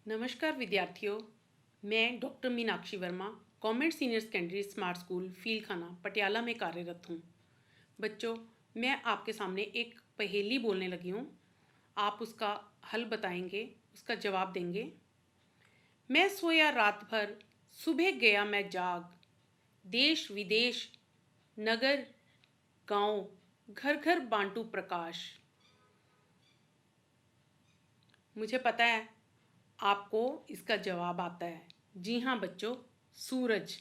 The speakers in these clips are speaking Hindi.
नमस्कार विद्यार्थियों, मैं doctor Meenakshi Verma government senior secondary smart school Feelkhana Patiala में कार्यरत हूँ। बच्चों, मैं आपके सामने एक पहेली बोलने लगी हूँ। आप उसका हल बताएंगे, उसका जवाब देंगे। मैं सोया रात भर, सुबह गया मैं जाग, देश विदेश नगर गांव, घर घर बांटू प्रकाश। मुझे पता है आपको इसका जवाब आता है। जी हाँ बच्चों, सूरज।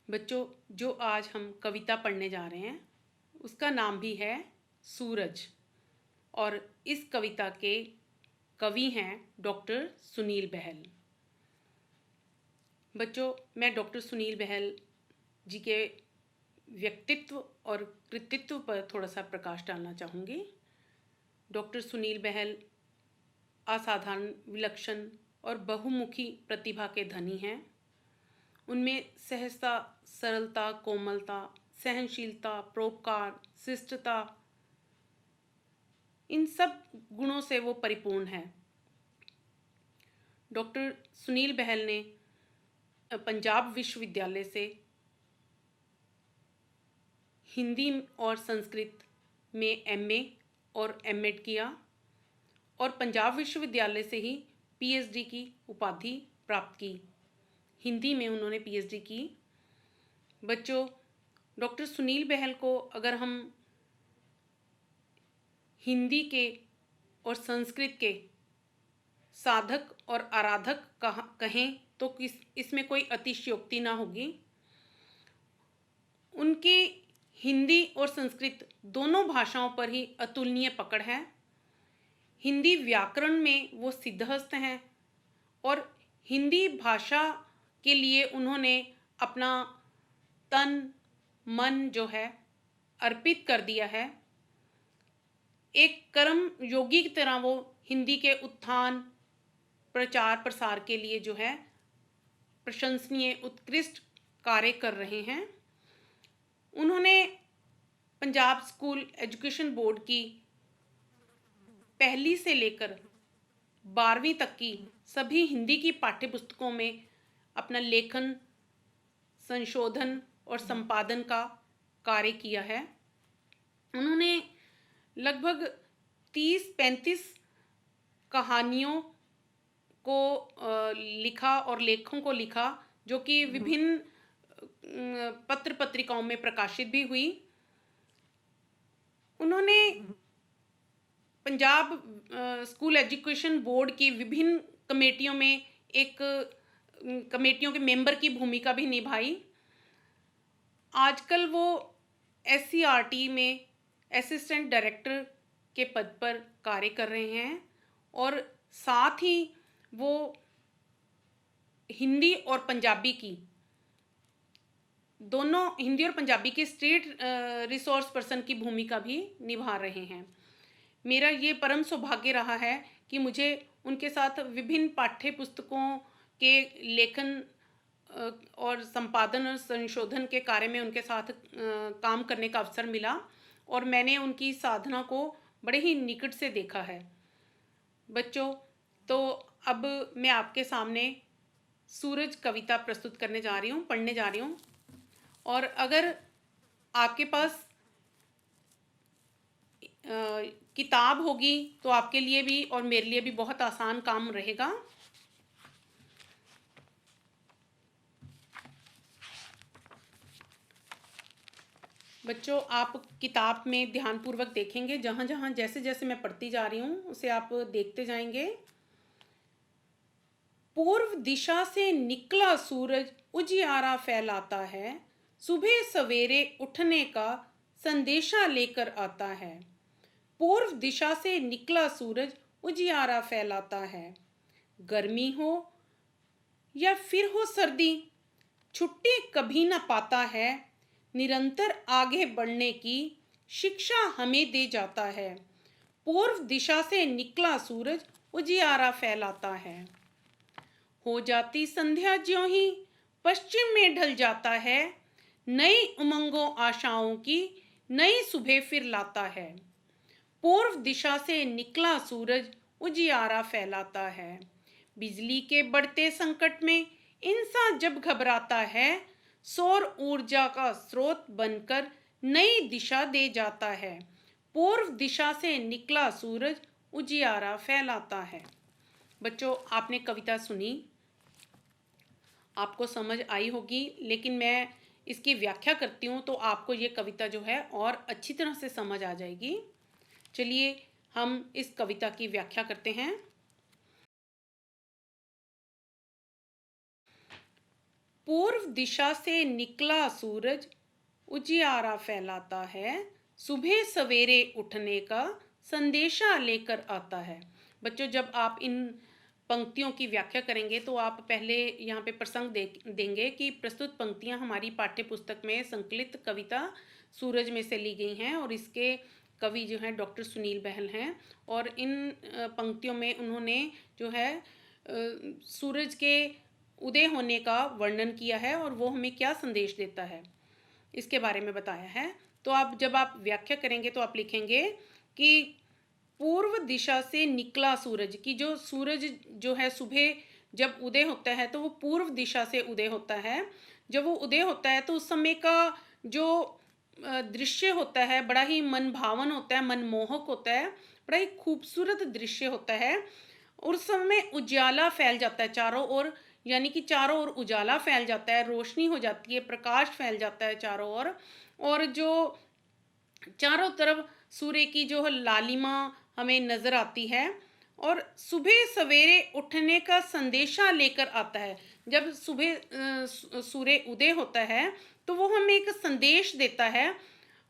बच्चों, जो आज हम कविता पढ़ने जा रहे हैं उसका नाम भी है सूरज, और इस कविता के कवि हैं डॉक्टर सुनील बहल। बच्चों, मैं डॉक्टर सुनील बहल जी के व्यक्तित्व और कृतित्व पर थोड़ा सा प्रकाश डालना चाहूँगी। डॉक्टर सुनील बहल असाधारण, विलक्षण और बहुमुखी प्रतिभा के धनी हैं। उनमें सहजता, सरलता, कोमलता, सहनशीलता, परोपकार, शिष्टता, इन सब गुणों से वो परिपूर्ण है। डॉक्टर सुनील बहल ने पंजाब विश्वविद्यालय से हिंदी और संस्कृत में एमए और एमएड किया, और पंजाब विश्वविद्यालय से ही पीएचडी की उपाधि प्राप्त की। हिंदी में उन्होंने पीएचडी की। बच्चों, डॉक्टर सुनील बहल को अगर हम हिंदी के और संस्कृत के साधक और आराधक कहें तो इसमें कोई अतिशयोक्ति ना होगी। उनकी हिंदी और संस्कृत दोनों भाषाओं पर ही अतुलनीय पकड़ है। हिंदी व्याकरण में वो सिद्धहस्त हैं, और हिंदी भाषा के लिए उन्होंने अपना तन मन जो है अर्पित कर दिया है। एक कर्म योगी की तरह वो हिंदी के उत्थान, प्रचार प्रसार के लिए जो है प्रशंसनीय, उत्कृष्ट कार्य कर रहे हैं। उन्होंने पंजाब स्कूल एजुकेशन बोर्ड की पहली से लेकर 12वीं तक की सभी हिंदी की पाठ्य पुस्तकों में अपना लेखन, संशोधन और संपादन का कार्य किया है। उन्होंने लगभग 30-35 कहानियों को लिखा और लेखों को लिखा, जो कि विभिन्न पत्र पत्रिकाओं में प्रकाशित भी हुई। उन्होंने पंजाब स्कूल एजुकेशन बोर्ड की विभिन्न कमेटियों में कमेटियों के मेंबर की भूमिका भी निभाई। आजकल वो एससीईआरटी में असिस्टेंट डायरेक्टर के पद पर कार्य कर रहे हैं, और साथ ही वो हिंदी और पंजाबी की दोनों, हिंदी और पंजाबी के स्टेट रिसोर्स पर्सन की भूमिका भी निभा रहे हैं। मेरा ये परम सौभाग्य रहा है कि मुझे उनके साथ विभिन्न पाठ्य पुस्तकों के लेखन और संपादन और संशोधन के कार्य में उनके साथ काम करने का अवसर मिला, और मैंने उनकी साधना को बड़े ही निकट से देखा है। बच्चों, तो अब मैं आपके सामने सूरज कविता प्रस्तुत करने जा रही हूँ, पढ़ने जा रही हूँ। और अगर आपके पास किताब होगी तो आपके लिए भी और मेरे लिए भी बहुत आसान काम रहेगा। बच्चों, आप किताब में ध्यानपूर्वक देखेंगे, जहाँ जहाँ जैसे जैसे मैं पढ़ती जा रही हूँ उसे आप देखते जाएंगे। पूर्व दिशा से निकला सूरज उजियारा फैलाता है, सुबह सवेरे उठने का संदेशा लेकर आता है। पूर्व दिशा से निकला सूरज उजियारा फैलाता है। गर्मी हो या फिर हो सर्दी, छुट्टी कभी न पाता है। निरंतर आगे बढ़ने की शिक्षा हमें दे जाता है। पूर्व दिशा से निकला सूरज उजियारा फैलाता है। हो जाती संध्या ज्यों ही पश्चिम में ढल जाता है। नई उमंगों आशाओं की नई सुबह फिर लाता है। पूर्व दिशा से निकला सूरज उजियारा फैलाता है। बिजली के बढ़ते संकट में इंसान जब घबराता है, सौर ऊर्जा का स्रोत बनकर नई दिशा दे जाता है। पूर्व दिशा से निकला सूरज उजियारा फैलाता है। बच्चों, आपने कविता सुनी, आपको समझ आई होगी, लेकिन मैं इसकी व्याख्या करती हूँ तो आपको ये कविता जो है और अच्छी तरह से समझ आ जाएगी। चलिए हम इस कविता की व्याख्या करते हैं। पूर्व दिशा से निकला सूरज उजियारा फैलाता है, सुबह सवेरे उठने का संदेशा लेकर आता है। बच्चों, जब आप इन पंक्तियों की व्याख्या करेंगे तो आप पहले यहाँ पे प्रसंग देंगे कि प्रस्तुत पंक्तियाँ हमारी पाठ्य पुस्तक में संकलित कविता सूरज में से ली गई हैं और इसके कवि जो हैं डॉक्टर सुनील बहल हैं। और इन पंक्तियों में उन्होंने जो है सूरज के उदय होने का वर्णन किया है और वो हमें क्या संदेश देता है इसके बारे में बताया है। तो जब आप व्याख्या करेंगे तो आप लिखेंगे कि पूर्व दिशा से निकला सूरज, की जो सूरज जो है सुबह जब उदय होता है तो वो पूर्व दिशा से उदय होता है। जब वो उदय होता है तो उस समय का जो दृश्य होता है बड़ा ही मन भावन होता है, मनमोहक होता है, बड़ा ही खूबसूरत दृश्य होता है। उस समय उजाला फैल जाता है चारों ओर, यानी कि चारों ओर उजाला फैल जाता है, रोशनी हो जाती है, प्रकाश फैल जाता है चारों ओर। और जो चारों तरफ सूर्य की जो लालिमा हमें नज़र आती है और सुबह सवेरे उठने का संदेशा लेकर आता है। जब सुबह सूर्य उदय होता है तो वो हमें एक संदेश देता है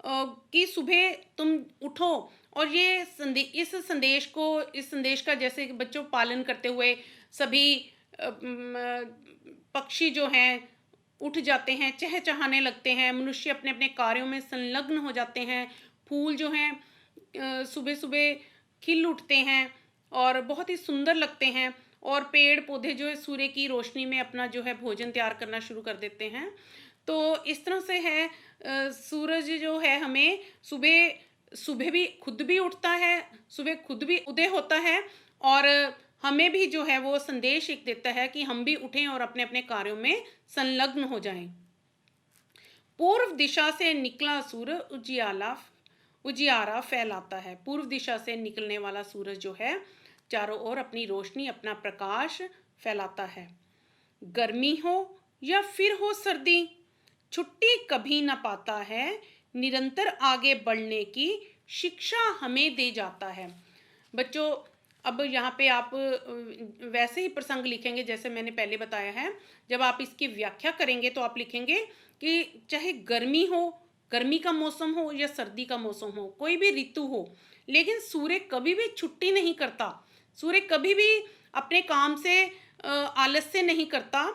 कि सुबह तुम उठो। और ये इस संदेश का जैसे बच्चों पालन करते हुए सभी पक्षी जो हैं उठ जाते हैं, चहचहाने लगते हैं, मनुष्य अपने अपने कार्यों में संलग्न हो जाते हैं, फूल जो हैं सुबह सुबह खिल उठते हैं और बहुत ही सुंदर लगते हैं, और पेड़ पौधे जो है सूर्य की रोशनी में अपना जो है भोजन तैयार करना शुरू कर देते हैं। तो इस तरह से है सूरज जो है हमें सुबह सुबह भी खुद भी उठता है, सुबह खुद भी उदय होता है और हमें भी जो है वो संदेश एक देता है कि हम भी उठें और अपने अपने कार्यों में संलग्न हो जाएं। पूर्व दिशा से निकला सूरज उजियारा फैलाता है। पूर्व दिशा से निकलने वाला सूरज जो है चारों ओर अपनी रोशनी, अपना प्रकाश फैलाता है। गर्मी हो या फिर हो सर्दी, छुट्टी कभी ना पाता है, निरंतर आगे बढ़ने की शिक्षा हमें दे जाता है। बच्चों, अब यहाँ पे आप वैसे ही प्रसंग लिखेंगे जैसे मैंने पहले बताया है। जब आप इसकी व्याख्या करेंगे तो आप लिखेंगे कि चाहे गर्मी हो, गर्मी का मौसम हो या सर्दी का मौसम हो, कोई भी ऋतु हो, लेकिन सूर्य कभी भी छुट्टी नहीं करता। सूर्य कभी भी अपने काम से आलस्य नहीं करता।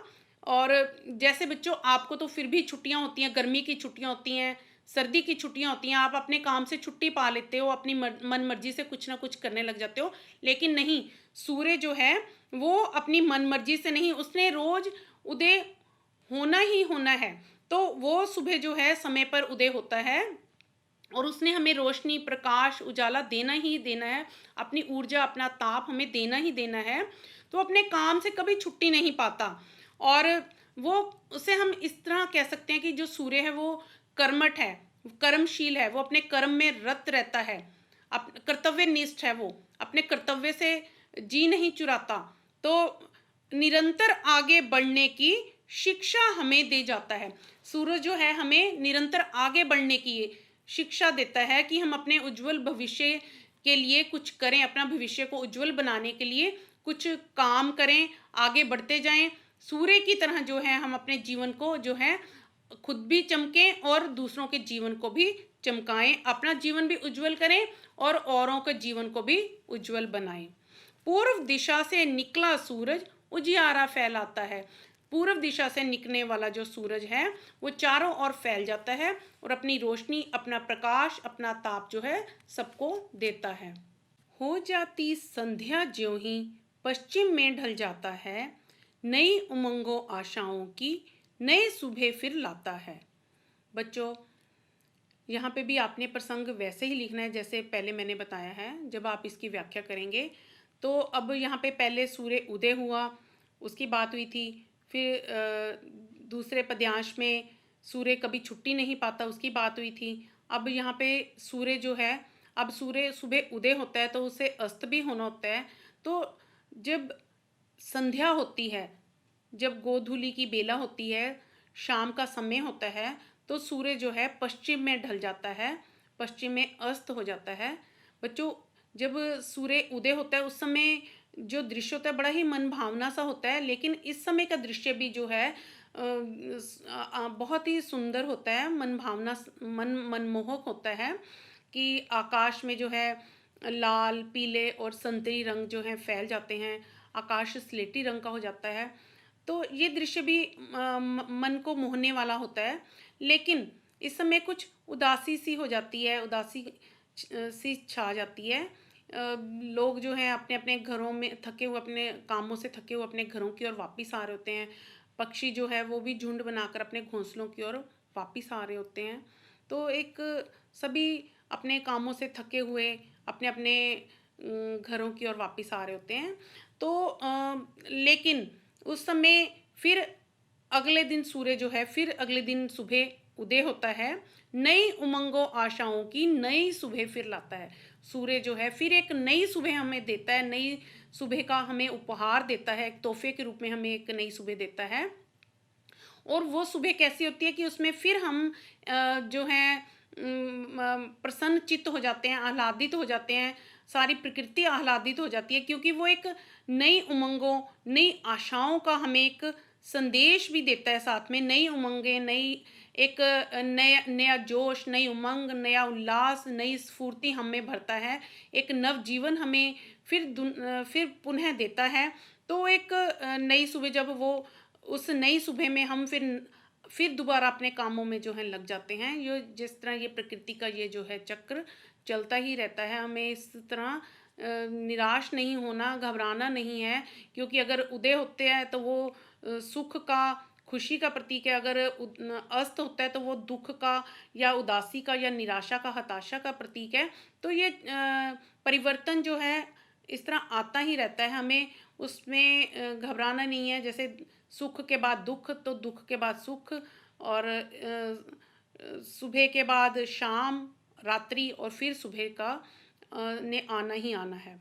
और जैसे बच्चों आपको तो फिर भी छुट्टियां होती हैं, गर्मी की छुट्टियां होती हैं, सर्दी की छुट्टियां होती हैं, आप अपने काम से छुट्टी पा लेते हो, अपनी मन मर्जी से कुछ ना कुछ करने लग जाते हो। लेकिन नहीं, सूर्य जो है वो अपनी मन मर्जी से नहीं, उसने रोज उदय होना ही होना है। तो वो सुबह जो है समय पर उदय होता है और उसने हमें रोशनी, प्रकाश, उजाला देना ही देना है, अपनी ऊर्जा, अपना ताप हमें देना ही देना है। तो अपने काम से कभी छुट्टी नहीं पाता। और वो उसे हम इस तरह कह सकते हैं कि जो सूर्य है वो कर्मठ है, कर्मशील है, वो अपने कर्म में रत रहता है, कर्तव्यनिष्ठ है, वो अपने कर्तव्य से जी नहीं चुराता। तो निरंतर आगे बढ़ने की शिक्षा हमें दे जाता है। सूरज जो है हमें निरंतर आगे बढ़ने की शिक्षा देता है कि हम अपने उज्जवल भविष्य के लिए कुछ करें, अपना भविष्य को उज्जवल बनाने के लिए कुछ काम करें, आगे बढ़ते जाएं। सूर्य की तरह जो है हम अपने जीवन को जो है खुद भी चमकें और दूसरों के जीवन को भी चमकाएं, अपना जीवन भी उज्जवल करें और औरों के जीवन को भी उज्जवल बनाएं। पूर्व दिशा से निकला सूरज उजियारा फैलाता है। पूर्व दिशा से निकलने वाला जो सूरज है वो चारों ओर फैल जाता है और अपनी रोशनी, अपना प्रकाश, अपना ताप जो है सबको देता है। हो जाती संध्या ज्यों ही पश्चिम में ढल जाता है, नई उमंगों आशाओं की नई सुबह फिर लाता है। बच्चों, यहाँ पे भी आपने प्रसंग वैसे ही लिखना है जैसे पहले मैंने बताया है। जब आप इसकी व्याख्या करेंगे तो अब यहाँ पे पहले सूर्य उदय हुआ, उसकी बात हुई थी। फिर दूसरे पद्यांश में सूर्य कभी छुट्टी नहीं पाता, उसकी बात हुई थी। अब यहाँ पे सूर्य जो है, अब सूर्य सुबह उदय होता है तो उसे अस्त भी होना होता है। तो जब संध्या होती है, जब गोधूली की बेला होती है, शाम का समय होता है, तो सूर्य जो है पश्चिम में ढल जाता है, पश्चिम में अस्त हो जाता है। बच्चों, जब सूर्य उदय होता है उस समय जो दृश्य होता है बड़ा ही मन भावना सा होता है, लेकिन इस समय का दृश्य भी जो है बहुत ही सुंदर होता है, मन भावना मनमोहक होता है कि आकाश में जो है लाल, पीले और संतरी रंग जो हैं फैल जाते हैं, आकाश स्लेटी रंग का हो जाता है। तो ये दृश्य भी मन को मोहने वाला होता है। लेकिन इस समय कुछ उदासी सी हो जाती है, उदासी सी छा जाती है। लोग जो हैं अपने अपने घरों में थके हुए, अपने कामों से थके हुए अपने घरों की ओर वापस आ रहे होते हैं। पक्षी जो है वो भी झुंड बनाकर अपने घोंसलों की ओर वापस आ रहे होते हैं। तो एक सभी अपने कामों से थके हुए अपने अपने घरों की ओर वापस आ रहे होते हैं। तो लेकिन उस समय फिर अगले दिन सूर्य जो है, फिर अगले दिन सुबह उदय होता है, नई उमंगों आशाओं की नई सुबह फिर लाता है। सूर्य जो है फिर एक नई सुबह हमें देता है, नई सुबह का हमें उपहार देता है, एक तोहफे के रूप में हमें एक नई सुबह देता है। और वो सुबह कैसी होती है कि उसमें फिर हम जो हैं प्रसन्न चित्त हो जाते हैं, आह्लादित हो जाते हैं, सारी प्रकृति आह्लादित हो जाती है, क्योंकि वो एक नई उमंगों, नई आशाओं का हमें एक संदेश भी देता है। साथ में नई उमंगें, नई एक नया नया जोश, नई उमंग, नया उल्लास, नई स्फूर्ति हमें भरता है, एक नव जीवन हमें फिर पुनः देता है। तो एक नई सुबह जब वो, उस नई सुबह में हम फिर दोबारा अपने कामों में जो है लग जाते हैं। ये जिस तरह ये प्रकृति का ये जो है चक्र चलता ही रहता है, हमें इस तरह निराश नहीं होना, घबराना नहीं है, क्योंकि अगर उदय होते हैं तो वो सुख का, खुशी का प्रतीक है। अगर अस्त होता है तो वो दुख का या उदासी का या निराशा का, हताशा का प्रतीक है। तो ये परिवर्तन जो है इस तरह आता ही रहता है, हमें उसमें घबराना नहीं है। जैसे सुख के बाद दुख, तो दुख के बाद सुख, और सुबह के बाद शाम, रात्रि, और फिर सुबह का ने आना ही आना है।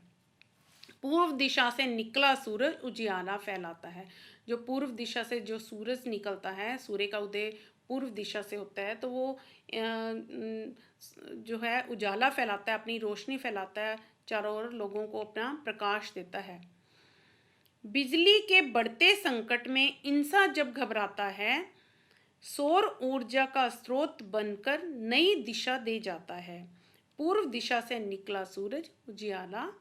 पूर्व दिशा से निकला सूरज उजियारा फैलाता है। जो पूर्व दिशा से जो सूरज निकलता है, सूर्य का उदय पूर्व दिशा से होता है, तो वो जो है उजाला फैलाता है, अपनी रोशनी फैलाता है, चारों ओर लोगों को अपना प्रकाश देता है। बिजली के बढ़ते संकट में इंसान जब घबराता है, सौर ऊर्जा का स्रोत बनकर नई दिशा दे जाता है। पूर्व दिशा से निकला सूरज उजियारा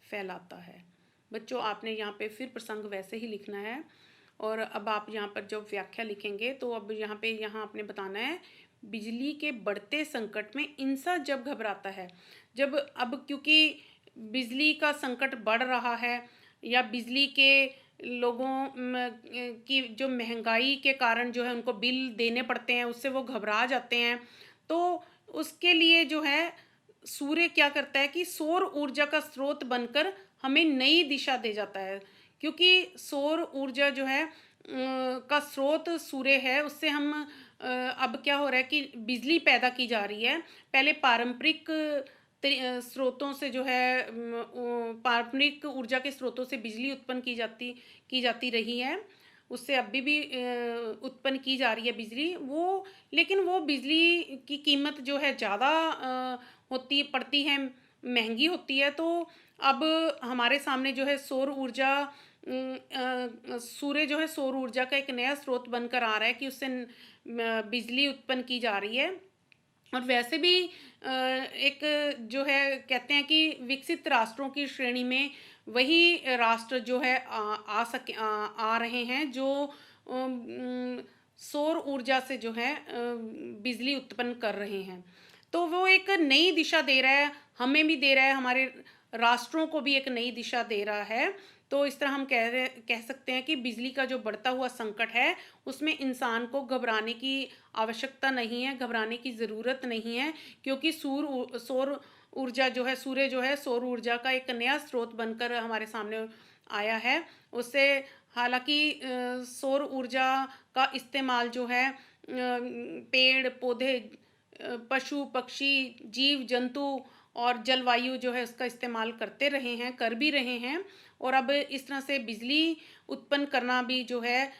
फैलाता है। बच्चों, आपने यहाँ पे फिर प्रसंग वैसे ही लिखना है, और अब आप यहाँ पर जब व्याख्या लिखेंगे तो अब यहाँ आपने बताना है, बिजली के बढ़ते संकट में इंसान जब घबराता है। जब अब क्योंकि बिजली का संकट बढ़ रहा है, या बिजली के लोगों की जो महंगाई के कारण जो है उनको बिल देने पड़ते हैं, उससे वो घबरा जाते हैं। तो उसके लिए जो है सूर्य क्या करता है कि सौर ऊर्जा का स्रोत बनकर हमें नई दिशा दे जाता है। क्योंकि सौर ऊर्जा जो है का स्रोत सूर्य है, उससे हम अब क्या हो रहा है कि बिजली पैदा की जा रही है। पहले पारंपरिक स्रोतों से जो है पारंपरिक ऊर्जा के स्रोतों से बिजली उत्पन्न की जाती रही है, उससे अभी भी उत्पन्न की जा रही है बिजली वो। लेकिन वो बिजली की कीमत जो है ज़्यादा पड़ती है, महंगी होती है। तो अब हमारे सामने जो है सौर ऊर्जा, सूर्य जो है सौर ऊर्जा का एक नया स्रोत बनकर आ रहा है कि उससे बिजली उत्पन्न की जा रही है। और वैसे भी एक जो है कहते हैं कि विकसित राष्ट्रों की श्रेणी में वही राष्ट्र जो है आ रहे हैं जो सौर ऊर्जा से जो है बिजली उत्पन्न कर रहे हैं। तो वो एक नई दिशा दे रहा है, हमें भी दे रहा है, हमारे राष्ट्रों को भी एक नई दिशा दे रहा है। तो इस तरह हम कह सकते हैं कि बिजली का जो बढ़ता हुआ संकट है उसमें इंसान को घबराने की आवश्यकता नहीं है, घबराने की ज़रूरत नहीं है, क्योंकि सौर ऊर्जा जो है, सूर्य जो है सौर ऊर्जा का एक नया स्रोत बनकर हमारे सामने आया है। उससे हालांकि सौर ऊर्जा का इस्तेमाल जो है पेड़ पौधे, पशु पक्षी, जीव जंतु और जलवायु जो है उसका इस्तेमाल करते रहे हैं, कर भी रहे हैं। और अब इस तरह से बिजली उत्पन्न करना भी जो है,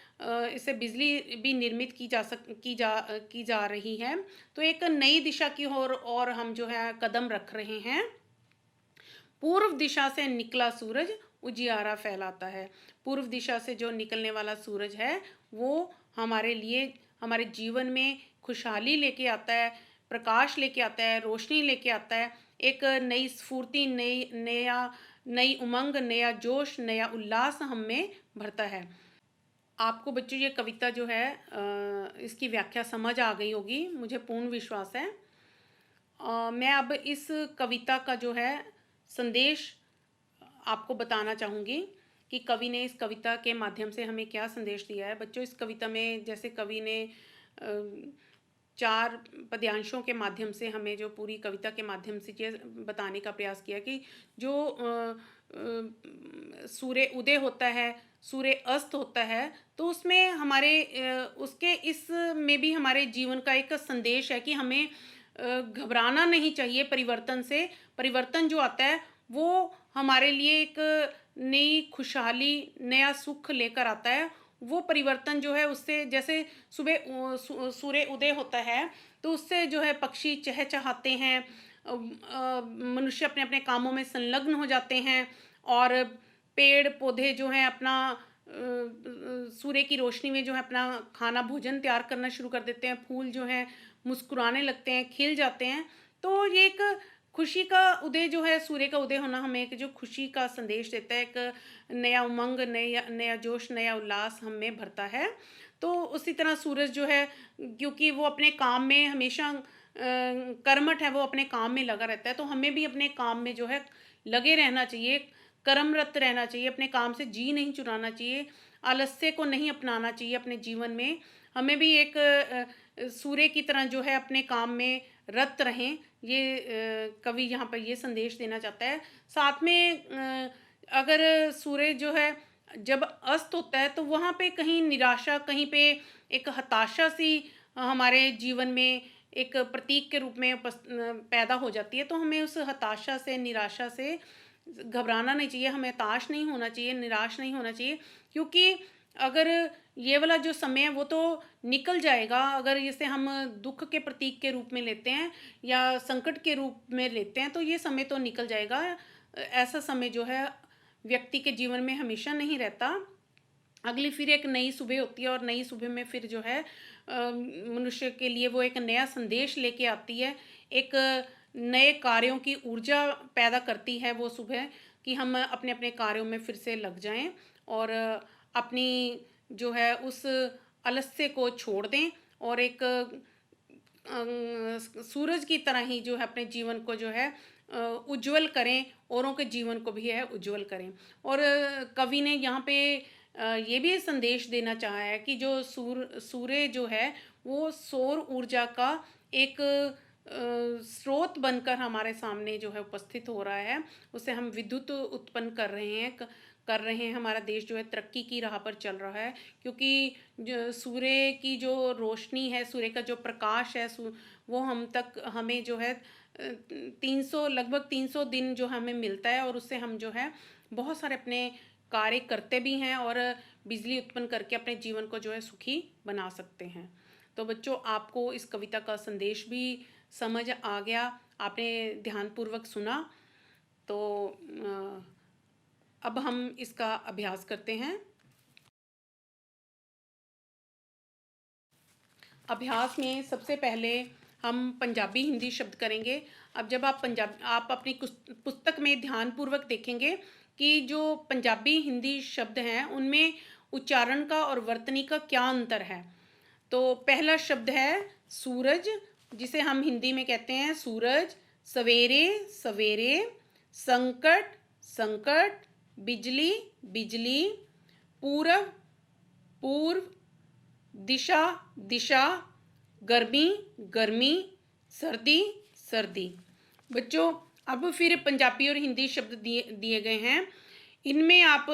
इससे बिजली भी निर्मित की जा रही है। तो एक नई दिशा की ओर और हम जो है कदम रख रहे हैं। पूर्व दिशा से निकला सूरज उजियारा फैलाता है। पूर्व दिशा से जो निकलने वाला सूरज है वो हमारे लिए, हमारे जीवन में खुशहाली लेके आता है, प्रकाश लेके आता है, रोशनी लेके आता है, एक नई स्फूर्ति, नई उमंग, नया जोश, नया उल्लास हम में भरता है। आपको बच्चों ये कविता जो है इसकी व्याख्या समझ आ गई होगी, मुझे पूर्ण विश्वास है। मैं अब इस कविता का जो है संदेश आपको बताना चाहूँगी कि कवि ने इस कविता के माध्यम से हमें क्या संदेश दिया है। बच्चों, इस कविता में जैसे कवि ने 4 पद्यांशों के माध्यम से हमें जो पूरी कविता के माध्यम से ये बताने का प्रयास किया कि जो सूर्य उदय होता है, सूर्य अस्त होता है, तो उसमें हमारे उसके इसमें भी हमारे जीवन का एक संदेश है कि हमें घबराना नहीं चाहिए परिवर्तन से। परिवर्तन जो आता है वो हमारे लिए एक नई खुशहाली, नया सुख लेकर आता है। वो परिवर्तन जो है उससे, जैसे सुबह सूर्य उदय होता है तो उससे जो है पक्षी चहचहाते हैं, मनुष्य अपने अपने कामों में संलग्न हो जाते हैं और पेड़ पौधे जो हैं अपना सूर्य की रोशनी में जो है अपना खाना भोजन तैयार करना शुरू कर देते हैं। फूल जो हैं मुस्कुराने लगते हैं, खिल जाते हैं। तो ये एक खुशी का उदय जो है, सूर्य का उदय होना हमें एक जो खुशी का संदेश देता है, एक नया उमंग, नया जोश, नया उल्लास हम में भरता है। तो उसी तरह सूरज जो है, क्योंकि वो अपने काम में हमेशा कर्मठ है, वो अपने काम में लगा रहता है, तो हमें भी अपने काम में जो है लगे रहना चाहिए, कर्मरत रहना चाहिए, अपने काम से जी नहीं चुराना चाहिए, आलस्य को नहीं अपनाना चाहिए अपने जीवन में। हमें भी एक सूर्य की तरह जो है अपने काम में रत रहें, ये कवि यहाँ पर ये संदेश देना चाहता है। साथ में अगर सूर्य जो है जब अस्त होता है तो वहाँ पे कहीं निराशा, कहीं पे एक हताशा सी हमारे जीवन में एक प्रतीक के रूप में पैदा हो जाती है। तो हमें उस हताशा से, निराशा से घबराना नहीं चाहिए, हमें हताश नहीं होना चाहिए, निराश नहीं होना चाहिए, क्योंकि अगर ये वाला जो समय है वो तो निकल जाएगा। अगर इसे हम दुख के प्रतीक के रूप में लेते हैं या संकट के रूप में लेते हैं तो ये समय तो निकल जाएगा। ऐसा समय जो है व्यक्ति के जीवन में हमेशा नहीं रहता। अगली फिर एक नई सुबह होती है और नई सुबह में फिर जो है मनुष्य के लिए वो एक नया संदेश लेके आती है, एक नए कार्यों की ऊर्जा पैदा करती है वो सुबह, कि हम अपने अपने कार्यों में फिर से लग जाएं और अपनी जो है उस आलस्य को छोड़ दें और एक सूरज की तरह ही जो है अपने जीवन को जो है उज्जवल करें, औरों के जीवन को भी है उज्जवल करें। और कवि ने यहाँ पे ये भी संदेश देना चाहा है कि जो सूर्य जो है वो सौर ऊर्जा का एक स्रोत बनकर हमारे सामने जो है उपस्थित हो रहा है। उससे हम विद्युत उत्पन्न कर रहे हैं। हमारा देश जो है तरक्की की राह पर चल रहा है, क्योंकि जो सूर्य की जो रोशनी है, सूर्य का जो प्रकाश है, वो हमें जो है 300 लगभग 300 दिन जो हमें मिलता है और उससे हम जो है बहुत सारे अपने कार्य करते भी हैं और बिजली उत्पन्न करके अपने जीवन को जो है सुखी बना सकते हैं। तो बच्चों, आपको इस कविता का संदेश भी समझ आ गया, आपने ध्यानपूर्वक सुना। तो अब हम इसका अभ्यास करते हैं। अभ्यास में सबसे पहले हम पंजाबी हिंदी शब्द करेंगे। अब जब आप अपनी पुस्तक में ध्यानपूर्वक देखेंगे कि जो पंजाबी हिंदी शब्द हैं उनमें उच्चारण का और वर्तनी का क्या अंतर है। तो पहला शब्द है सूरज, जिसे हम हिंदी में कहते हैं सूरज, सवेरे सवेरे, संकट संकट, बिजली बिजली, पूरब पूर्व, दिशा दिशा, गर्मी गर्मी, सर्दी सर्दी। बच्चों, अब फिर पंजाबी और हिंदी शब्द दिए दिए गए हैं। इनमें आप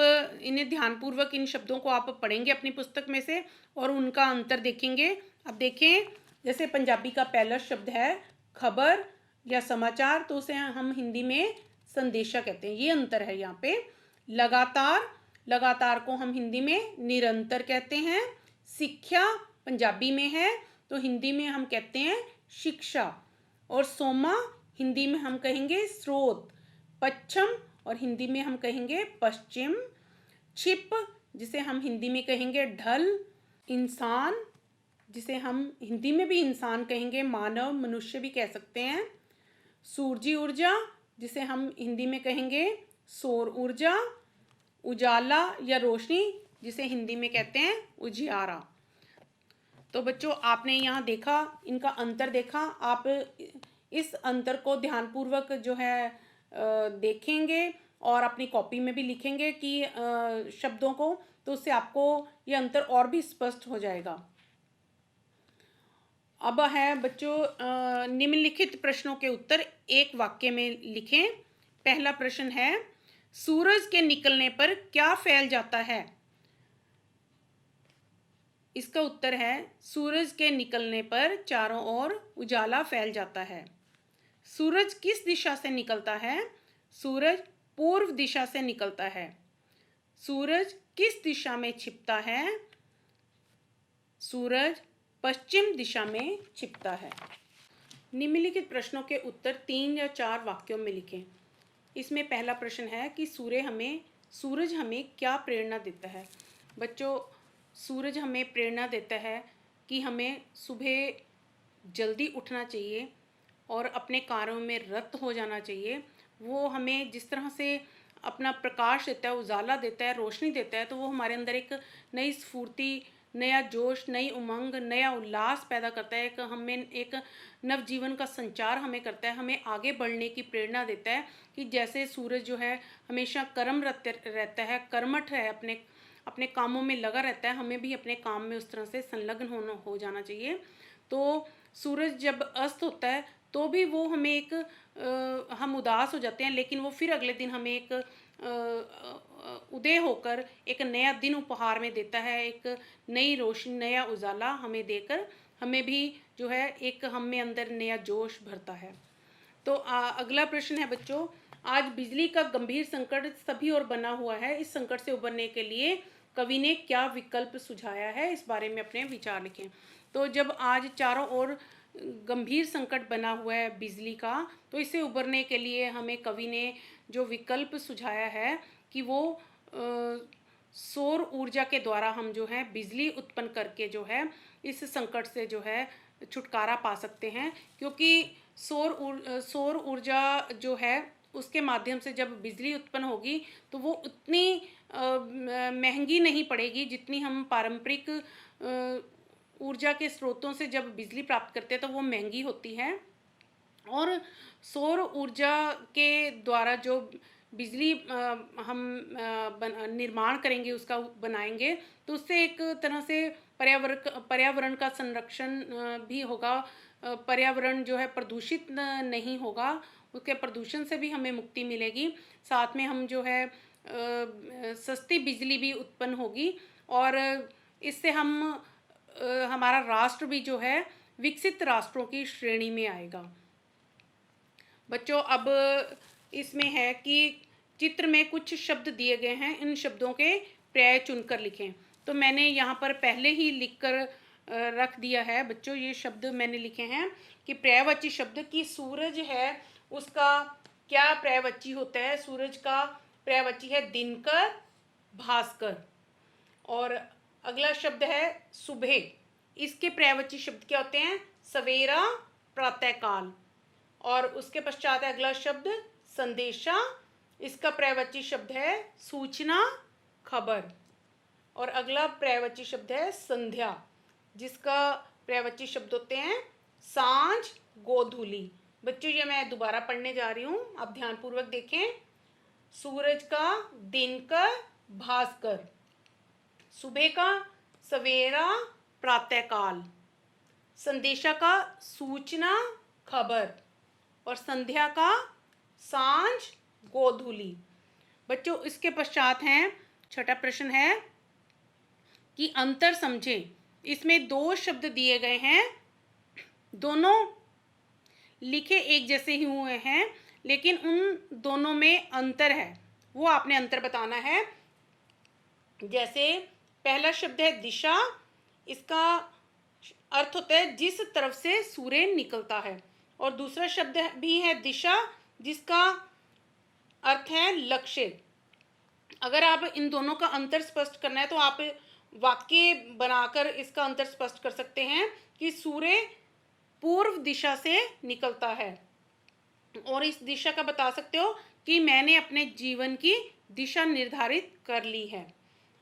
इन्हें ध्यानपूर्वक इन शब्दों को आप पढ़ेंगे अपनी पुस्तक में से और उनका अंतर देखेंगे। अब देखें, जैसे पंजाबी का पहला शब्द है खबर या समाचार, तो उसे हम हिंदी में संदेशा कहते हैं। ये अंतर है यहाँ पे। लगातार, लगातार को हम हिंदी में निरंतर कहते हैं। शिक्षा पंजाबी में है तो हिंदी में हम कहते हैं शिक्षा। और सोमा हिंदी में हम कहेंगे स्रोत। पश्चिम और हिंदी में हम कहेंगे पश्चिम। छिप जिसे हम हिंदी में कहेंगे ढल। इंसान जिसे हम हिंदी में भी इंसान कहेंगे, मानव, मनुष्य भी कह सकते हैं। सूरजी ऊर्जा जिसे हम हिंदी में कहेंगे सौर ऊर्जा। उजाला या रोशनी जिसे हिंदी में कहते हैं उजियारा। तो बच्चों आपने यहाँ देखा, इनका अंतर देखा। आप इस अंतर को ध्यानपूर्वक जो है देखेंगे और अपनी कॉपी में भी लिखेंगे कि शब्दों को, तो उससे आपको ये अंतर और भी स्पष्ट हो जाएगा। अब है बच्चों निम्नलिखित प्रश्नों के उत्तर एक वाक्य में लिखें। पहला प्रश्न है, सूरज के निकलने पर क्या फैल जाता है? इसका उत्तर है सूरज के निकलने पर चारों ओर उजाला फैल जाता है। सूरज किस दिशा से निकलता है? सूरज पूर्व दिशा से निकलता है। सूरज किस दिशा में छिपता है? सूरज पश्चिम दिशा में छिपता है। निम्नलिखित प्रश्नों के उत्तर 3 या 4 वाक्यों में लिखें। इसमें पहला प्रश्न है कि सूरज हमें क्या प्रेरणा देता है? बच्चों सूरज हमें प्रेरणा देता है कि हमें सुबह जल्दी उठना चाहिए और अपने कार्यों में रत हो जाना चाहिए। वो हमें जिस तरह से अपना प्रकाश देता है, उजाला देता है, रोशनी देता है, तो वो हमारे अंदर एक नई स्फूर्ति, नया जोश, नई उमंग, नया उल्लास पैदा करता है। हमें एक नवजीवन का संचार हमें करता है, हमें आगे बढ़ने की प्रेरणा देता है कि जैसे सूरज जो है हमेशा कर्मरत रहता है, कर्मठ है, अपने कामों में लगा रहता है, हमें भी अपने काम में उस तरह से संलग्न हो जाना चाहिए। तो सूरज जब अस्त होता है तो भी वो हमें एक हम उदास हो जाते हैं, लेकिन वो फिर अगले दिन हमें एक उदय होकर एक नया दिन उपहार में देता है, एक नई रोशनी, नया उजाला हमें देकर हमें भी जो है एक हम में अंदर नया जोश भरता है। तो अगला प्रश्न है बच्चों, आज बिजली का गंभीर संकट सभी ओर बना हुआ है। इस संकट से उबरने के लिए कवि ने क्या विकल्प सुझाया है? इस बारे में अपने विचार लिखें। तो जब आज चारों ओर गंभीर संकट बना हुआ है बिजली का, तो इससे उबरने के लिए हमें कवि ने जो विकल्प सुझाया है कि वो सौर ऊर्जा के द्वारा हम जो है बिजली उत्पन्न करके जो है इस संकट से जो है छुटकारा पा सकते हैं। क्योंकि सौर ऊर्जा जो है उसके माध्यम से जब बिजली उत्पन्न होगी तो वो उतनी महंगी नहीं पड़ेगी जितनी हम पारंपरिक ऊर्जा के स्रोतों से जब बिजली प्राप्त करते हैं तो वो महंगी होती है। और सौर ऊर्जा के द्वारा जो बिजली हम निर्माण करेंगे, उसका बनाएंगे, तो उससे एक तरह से पर्यावरण का संरक्षण भी होगा। पर्यावरण जो है प्रदूषित नहीं होगा, उसके प्रदूषण से भी हमें मुक्ति मिलेगी। साथ में हम जो है सस्ती बिजली भी उत्पन्न होगी और इससे हमारा राष्ट्र भी जो है विकसित राष्ट्रों की श्रेणी में आएगा। बच्चों अब इसमें है कि चित्र में कुछ शब्द दिए गए हैं, इन शब्दों के पर्याय चुनकर लिखें। तो मैंने यहाँ पर पहले ही लिखकर रख दिया है बच्चों, ये शब्द मैंने लिखे हैं कि पर्यायवाची शब्द की सूरज है उसका क्या पर्यायवाची होता है? सूरज का पर्यायवाची है दिनकर, भास्कर। और अगला शब्द है सुबह, इसके पर्यायवाची शब्द क्या होते हैं? सवेरा, प्रातःकाल। और उसके पश्चात है अगला शब्द संदेशा, इसका पर्यायवाची शब्द है सूचना, खबर। और अगला पर्यायवाची शब्द है संध्या, जिसका पर्यायवाची शब्द होते हैं सांझ, गोधूली। बच्चों ये मैं दोबारा पढ़ने जा रही हूँ, आप ध्यानपूर्वक देखें। सूरज का दिनकर, भास्कर। सुबह का सवेरा, प्रातःकाल। संदेशा का सूचना, खबर। और संध्या का सांझ गोधूली। बच्चों इसके पश्चात हैं, छठा प्रश्न है कि अंतर समझें। इसमें दो शब्द दिए गए हैं, दोनों लिखे एक जैसे ही हुए हैं, लेकिन उन दोनों में अंतर है, वो आपने अंतर बताना है। जैसे पहला शब्द है दिशा, इसका अर्थ होता है जिस तरफ से सूर्य निकलता है, और दूसरा शब्द भी है दिशा, जिसका अर्थ है लक्ष्य। अगर आप इन दोनों का अंतर स्पष्ट करना है तो आप वाक्य बनाकर इसका अंतर स्पष्ट कर सकते हैं कि सूर्य पूर्व दिशा से निकलता है, और इस दिशा का बता सकते हो कि मैंने अपने जीवन की दिशा निर्धारित कर ली है।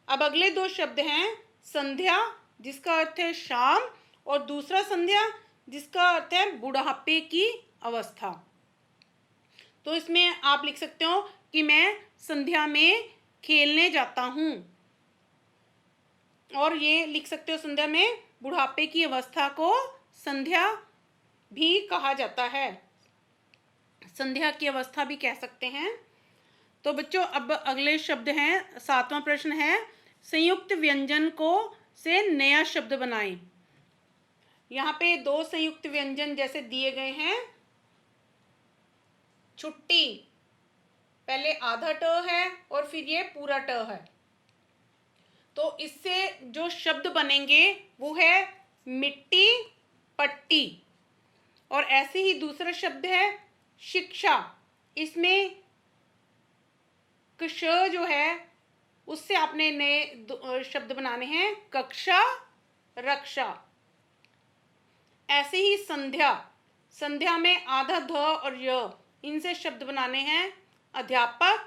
अब अगले दो शब्द हैं संध्या, जिसका अर्थ है शाम, और दूसरा संध्या, जिसका अर्थ है बुढ़ापे की अवस्था। तो इसमें आप लिख सकते हो कि मैं संध्या में खेलने जाता हूँ, और ये लिख सकते हो संध्या में बुढ़ापे की अवस्था को संध्या भी कहा जाता है, संध्या की अवस्था भी कह सकते हैं। तो बच्चों अब अगले शब्द हैं, सातवां प्रश्न है संयुक्त व्यंजन को से नया शब्द बनाएं। यहाँ पे दो संयुक्त व्यंजन जैसे दिए गए हैं, छुट्टी, पहले आधा ट है और फिर ये पूरा ट है, तो इससे जो शब्द बनेंगे वो है मिट्टी पट्टी। और ऐसे ही दूसरा शब्द है शिक्षा, इसमें क्ष जो है उससे आपने नए शब्द बनाने हैं कक्षा रक्षा। ऐसे ही संध्या, संध्या में आधा ध और य, इनसे शब्द बनाने हैं अध्यापक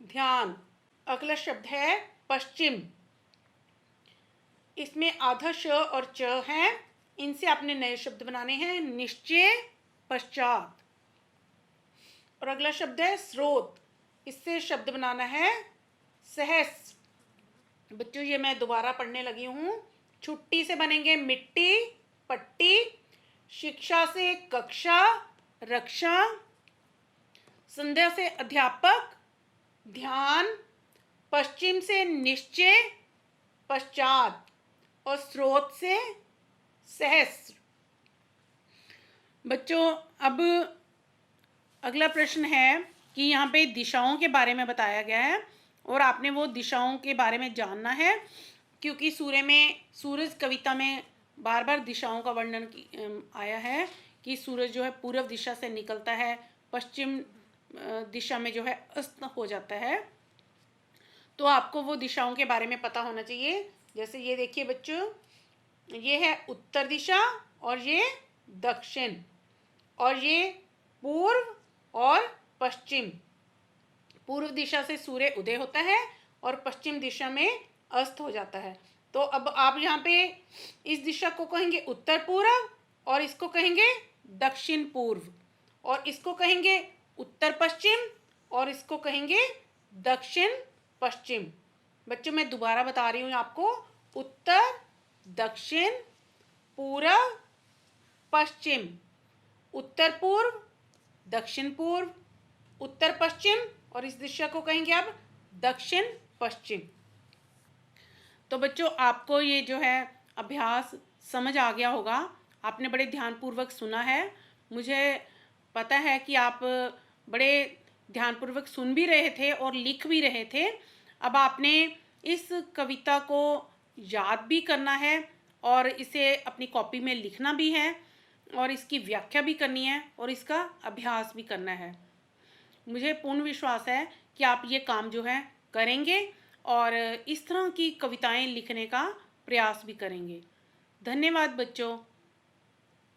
ध्यान। अगला शब्द है पश्चिम, इसमें आधा श और च है, इनसे आपने नए शब्द बनाने हैं निश्चय पश्चात। और अगला शब्द है स्रोत, इससे शब्द बनाना है सहस्र। बच्चों ये मैं दोबारा पढ़ने लगी हूँ। छुट्टी से बनेंगे मिट्टी पट्टी, शिक्षा से कक्षा रक्षा, संध्या से अध्यापक ध्यान, पश्चिम से निश्चय पश्चात, और स्रोत से सहस्र। बच्चों अब अगला प्रश्न है कि यहाँ पे दिशाओं के बारे में बताया गया है, और आपने वो दिशाओं के बारे में जानना है, क्योंकि सूरज कविता में बार बार दिशाओं का वर्णन आया है कि सूरज जो है पूर्व दिशा से निकलता है, पश्चिम दिशा में जो है अस्त हो जाता है। तो आपको वो दिशाओं के बारे में पता होना चाहिए। जैसे ये देखिए बच्चों, ये है उत्तर दिशा और ये दक्षिण, और ये पूर्व और पश्चिम। पूर्व दिशा से सूर्य उदय होता है और पश्चिम दिशा में अस्त हो जाता है। तो अब आप यहाँ पे इस दिशा को कहेंगे उत्तर पूर्व, और इसको कहेंगे दक्षिण पूर्व, और इसको कहेंगे उत्तर पश्चिम, और इसको कहेंगे दक्षिण पश्चिम। बच्चों मैं दोबारा बता रही हूँ आपको, उत्तर दक्षिण पूर्व पश्चिम, उत्तर पूर्व दक्षिण पूर्व उत्तर पश्चिम, और इस दिशा को कहेंगे अब दक्षिण पश्चिम। तो बच्चों आपको ये जो है अभ्यास समझ आ गया होगा, आपने बड़े ध्यानपूर्वक सुना है। मुझे पता है कि आप बड़े ध्यानपूर्वक सुन भी रहे थे और लिख भी रहे थे। अब आपने इस कविता को याद भी करना है, और इसे अपनी कॉपी में लिखना भी है, और इसकी व्याख्या भी करनी है, और इसका अभ्यास भी करना है। मुझे पूर्ण विश्वास है कि आप ये काम जो है करेंगे, और इस तरह की कविताएं लिखने का प्रयास भी करेंगे। धन्यवाद बच्चों।